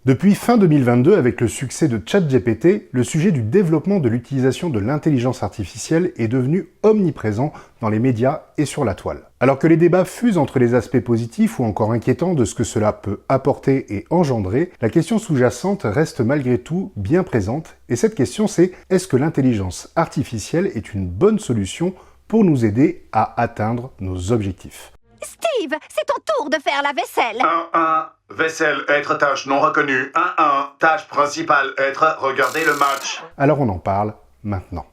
Depuis fin 2022, avec le succès de ChatGPT, le sujet du développement de l'utilisation de l'intelligence artificielle est devenu omniprésent dans les médias et sur la toile. Alors que les débats fusent entre les aspects positifs ou encore inquiétants de ce que cela peut apporter et engendrer, la question sous-jacente reste malgré tout bien présente, et cette question c'est: est-ce que l'intelligence artificielle est une bonne solution pour nous aider à atteindre nos objectifs? Steve, c'est ton tour de faire la vaisselle. 1-1. Vaisselle, être tâche non reconnue. 1-1. Tâche principale, être regarder le match. Alors on en parle maintenant.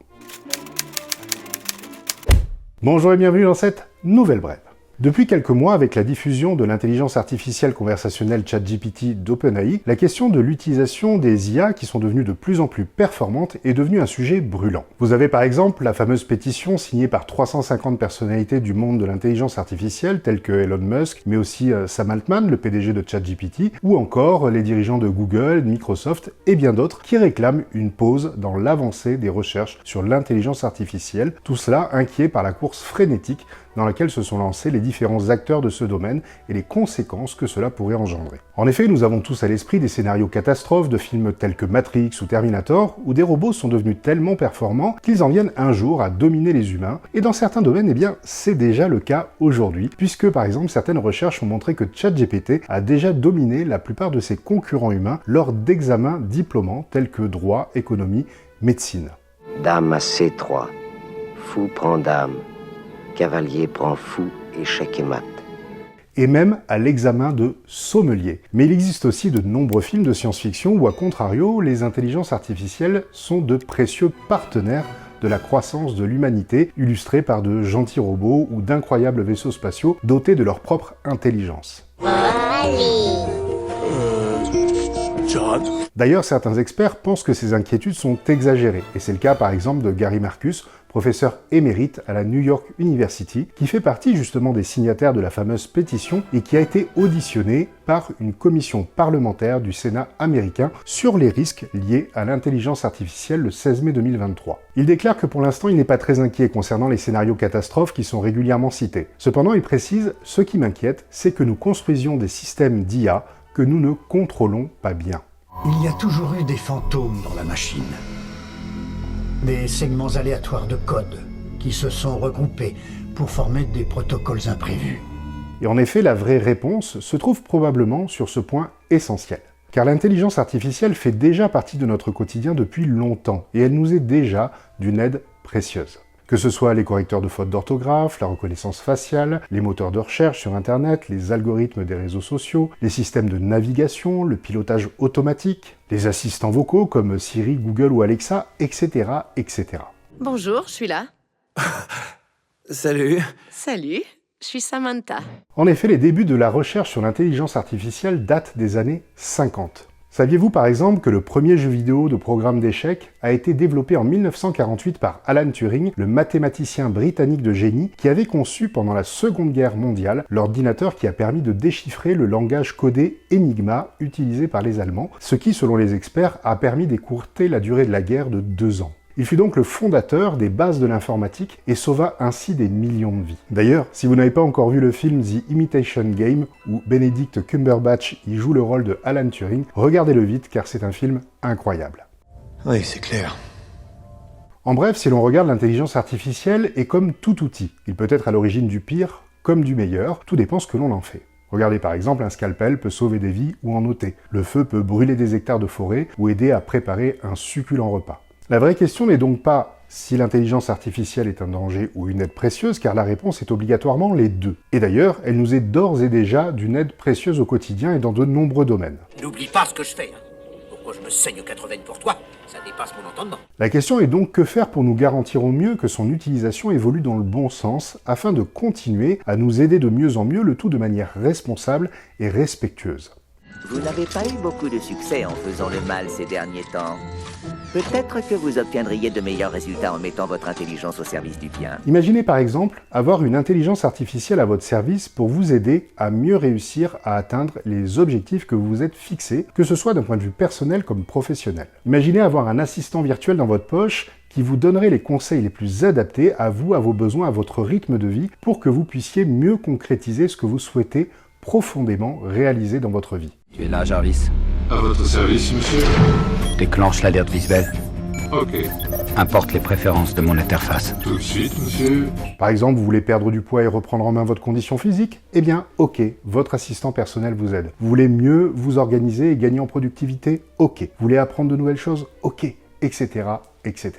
Bonjour et bienvenue dans cette nouvelle brève. Depuis quelques mois, avec la diffusion de l'intelligence artificielle conversationnelle ChatGPT d'OpenAI, la question de l'utilisation des IA qui sont devenues de plus en plus performantes est devenue un sujet brûlant. Vous avez par exemple la fameuse pétition signée par 350 personnalités du monde de l'intelligence artificielle, telles que Elon Musk, mais aussi Sam Altman, le PDG de ChatGPT, ou encore les dirigeants de Google, Microsoft et bien d'autres qui réclament une pause dans l'avancée des recherches sur l'intelligence artificielle, tout cela inquiet par la course frénétique dans laquelle se sont lancés les différents acteurs de ce domaine et les conséquences que cela pourrait engendrer. En effet, nous avons tous à l'esprit des scénarios catastrophes de films tels que Matrix ou Terminator, où des robots sont devenus tellement performants qu'ils en viennent un jour à dominer les humains, et dans certains domaines, eh bien, c'est déjà le cas aujourd'hui, puisque par exemple certaines recherches ont montré que ChatGPT a déjà dominé la plupart de ses concurrents humains lors d'examens diplômants tels que droit, économie, médecine. Dame à C3, fou prend dame. Cavalier prend fou, échec et mat. Et même à l'examen de sommelier. Mais il existe aussi de nombreux films de science-fiction où, à contrario, les intelligences artificielles sont de précieux partenaires de la croissance de l'humanité, illustrés par de gentils robots ou d'incroyables vaisseaux spatiaux dotés de leur propre intelligence. John? D'ailleurs, certains experts pensent que ces inquiétudes sont exagérées, et c'est le cas par exemple de Gary Marcus, professeur émérite à la New York University, qui fait partie justement des signataires de la fameuse pétition et qui a été auditionné par une commission parlementaire du Sénat américain sur les risques liés à l'intelligence artificielle le 16 mai 2023. Il déclare que pour l'instant il n'est pas très inquiet concernant les scénarios catastrophes qui sont régulièrement cités. Cependant, il précise « Ce qui m'inquiète, c'est que nous construisions des systèmes d'IA que nous ne contrôlons pas bien. » Il y a toujours eu des fantômes dans la machine. Des segments aléatoires de code qui se sont regroupés pour former des protocoles imprévus. Et en effet, la vraie réponse se trouve probablement sur ce point essentiel. Car l'intelligence artificielle fait déjà partie de notre quotidien depuis longtemps, et elle nous est déjà d'une aide précieuse. Que ce soit les correcteurs de fautes d'orthographe, la reconnaissance faciale, les moteurs de recherche sur Internet, les algorithmes des réseaux sociaux, les systèmes de navigation, le pilotage automatique, les assistants vocaux comme Siri, Google ou Alexa, etc., etc. Bonjour, je suis là. Salut. Salut, je suis Samantha. En effet, les débuts de la recherche sur l'intelligence artificielle datent des années 50. Saviez-vous par exemple que le premier jeu vidéo de programme d'échecs a été développé en 1948 par Alan Turing, le mathématicien britannique de génie qui avait conçu pendant la Seconde Guerre mondiale l'ordinateur qui a permis de déchiffrer le langage codé Enigma utilisé par les Allemands, ce qui, selon les experts, a permis d'écourter la durée de la guerre de 2 ans. Il fut donc le fondateur des bases de l'informatique et sauva ainsi des millions de vies. D'ailleurs, si vous n'avez pas encore vu le film The Imitation Game, où Benedict Cumberbatch y joue le rôle de Alan Turing, regardez-le vite car c'est un film incroyable. Oui, c'est clair. En bref, si l'on regarde l'intelligence artificielle est comme tout outil. Il peut être à l'origine du pire comme du meilleur, tout dépend ce que l'on en fait. Regardez par exemple, un scalpel peut sauver des vies ou en ôter. Le feu peut brûler des hectares de forêt ou aider à préparer un succulent repas. La vraie question n'est donc pas si l'intelligence artificielle est un danger ou une aide précieuse, car la réponse est obligatoirement les deux. Et d'ailleurs, elle nous est d'ores et déjà d'une aide précieuse au quotidien et dans de nombreux domaines. N'oublie pas ce que je fais. Pourquoi je me saigne aux 80 pour toi? Ça dépasse mon entendement. La question est donc que faire pour nous garantir au mieux que son utilisation évolue dans le bon sens, afin de continuer à nous aider de mieux en mieux, le tout de manière responsable et respectueuse. Vous n'avez pas eu beaucoup de succès en faisant le mal ces derniers temps. Peut-être que vous obtiendriez de meilleurs résultats en mettant votre intelligence au service du bien. Imaginez par exemple avoir une intelligence artificielle à votre service pour vous aider à mieux réussir à atteindre les objectifs que vous vous êtes fixés, que ce soit d'un point de vue personnel comme professionnel. Imaginez avoir un assistant virtuel dans votre poche qui vous donnerait les conseils les plus adaptés à vous, à vos besoins, à votre rythme de vie, pour que vous puissiez mieux concrétiser ce que vous souhaitez profondément réalisé dans votre vie. Tu es là, Jarvis? À votre service, monsieur. Déclenche l'alerte visuelle. Ok. Importe les préférences de mon interface. Tout de suite, monsieur. Par exemple, vous voulez perdre du poids et reprendre en main votre condition physique? Eh bien, ok, votre assistant personnel vous aide. Vous voulez mieux vous organiser et gagner en productivité? Ok. Vous voulez apprendre de nouvelles choses? Ok, etc., etc.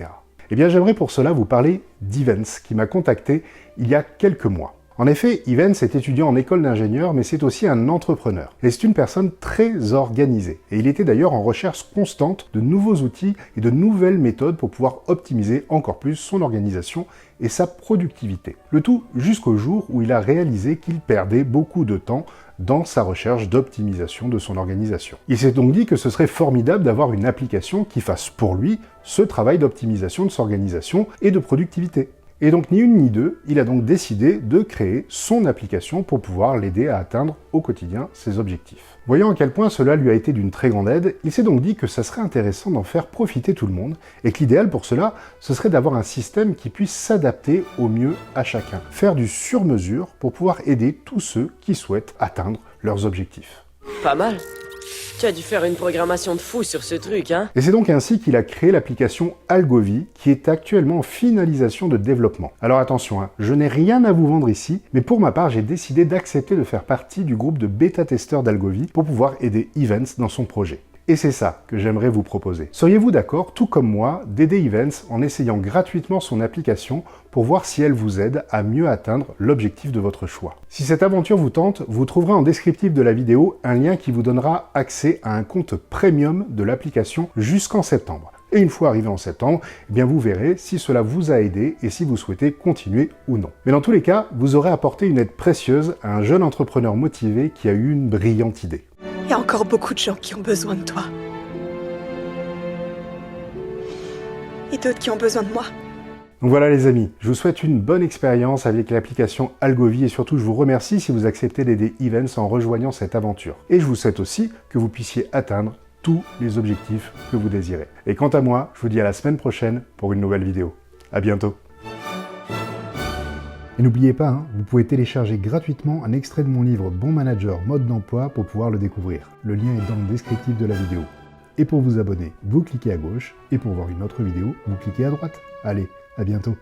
Eh bien, j'aimerais pour cela vous parler d'Evans, qui m'a contacté il y a quelques mois. En effet, Evans est étudiant en école d'ingénieur, mais c'est aussi un entrepreneur. Et c'est une personne très organisée. Et il était d'ailleurs en recherche constante de nouveaux outils et de nouvelles méthodes pour pouvoir optimiser encore plus son organisation et sa productivité. Le tout jusqu'au jour où il a réalisé qu'il perdait beaucoup de temps dans sa recherche d'optimisation de son organisation. Il s'est donc dit que ce serait formidable d'avoir une application qui fasse pour lui ce travail d'optimisation de son organisation et de productivité. Et donc ni une ni deux, il a donc décidé de créer son application pour pouvoir l'aider à atteindre au quotidien ses objectifs. Voyant à quel point cela lui a été d'une très grande aide, il s'est donc dit que ça serait intéressant d'en faire profiter tout le monde, et que l'idéal pour cela, ce serait d'avoir un système qui puisse s'adapter au mieux à chacun, faire du sur-mesure pour pouvoir aider tous ceux qui souhaitent atteindre leurs objectifs. Pas mal. Tu as dû faire une programmation de fou sur ce truc, hein? Et c'est donc ainsi qu'il a créé l'application Algovie, qui est actuellement en finalisation de développement. Alors attention, je n'ai rien à vous vendre ici, mais pour ma part, j'ai décidé d'accepter de faire partie du groupe de bêta-testeurs d'Algovie pour pouvoir aider Evans dans son projet. Et c'est ça que j'aimerais vous proposer. Seriez-vous d'accord, tout comme moi, d'aider Evans en essayant gratuitement son application pour voir si elle vous aide à mieux atteindre l'objectif de votre choix? Si cette aventure vous tente, vous trouverez en descriptif de la vidéo un lien qui vous donnera accès à un compte premium de l'application jusqu'en septembre. Et une fois arrivé en septembre, eh bien vous verrez si cela vous a aidé et si vous souhaitez continuer ou non. Mais dans tous les cas, vous aurez apporté une aide précieuse à un jeune entrepreneur motivé qui a eu une brillante idée. Il y a encore beaucoup de gens qui ont besoin de toi. Et d'autres qui ont besoin de moi. Donc voilà les amis, je vous souhaite une bonne expérience avec l'application Algovie et surtout je vous remercie si vous acceptez d'aider Evans en rejoignant cette aventure. Et je vous souhaite aussi que vous puissiez atteindre tous les objectifs que vous désirez. Et quant à moi, je vous dis à la semaine prochaine pour une nouvelle vidéo. À bientôt. Et n'oubliez pas, vous pouvez télécharger gratuitement un extrait de mon livre Bon Manager, mode d'emploi pour pouvoir le découvrir. Le lien est dans le descriptif de la vidéo. Et pour vous abonner, vous cliquez à gauche, et pour voir une autre vidéo, vous cliquez à droite. Allez, à bientôt.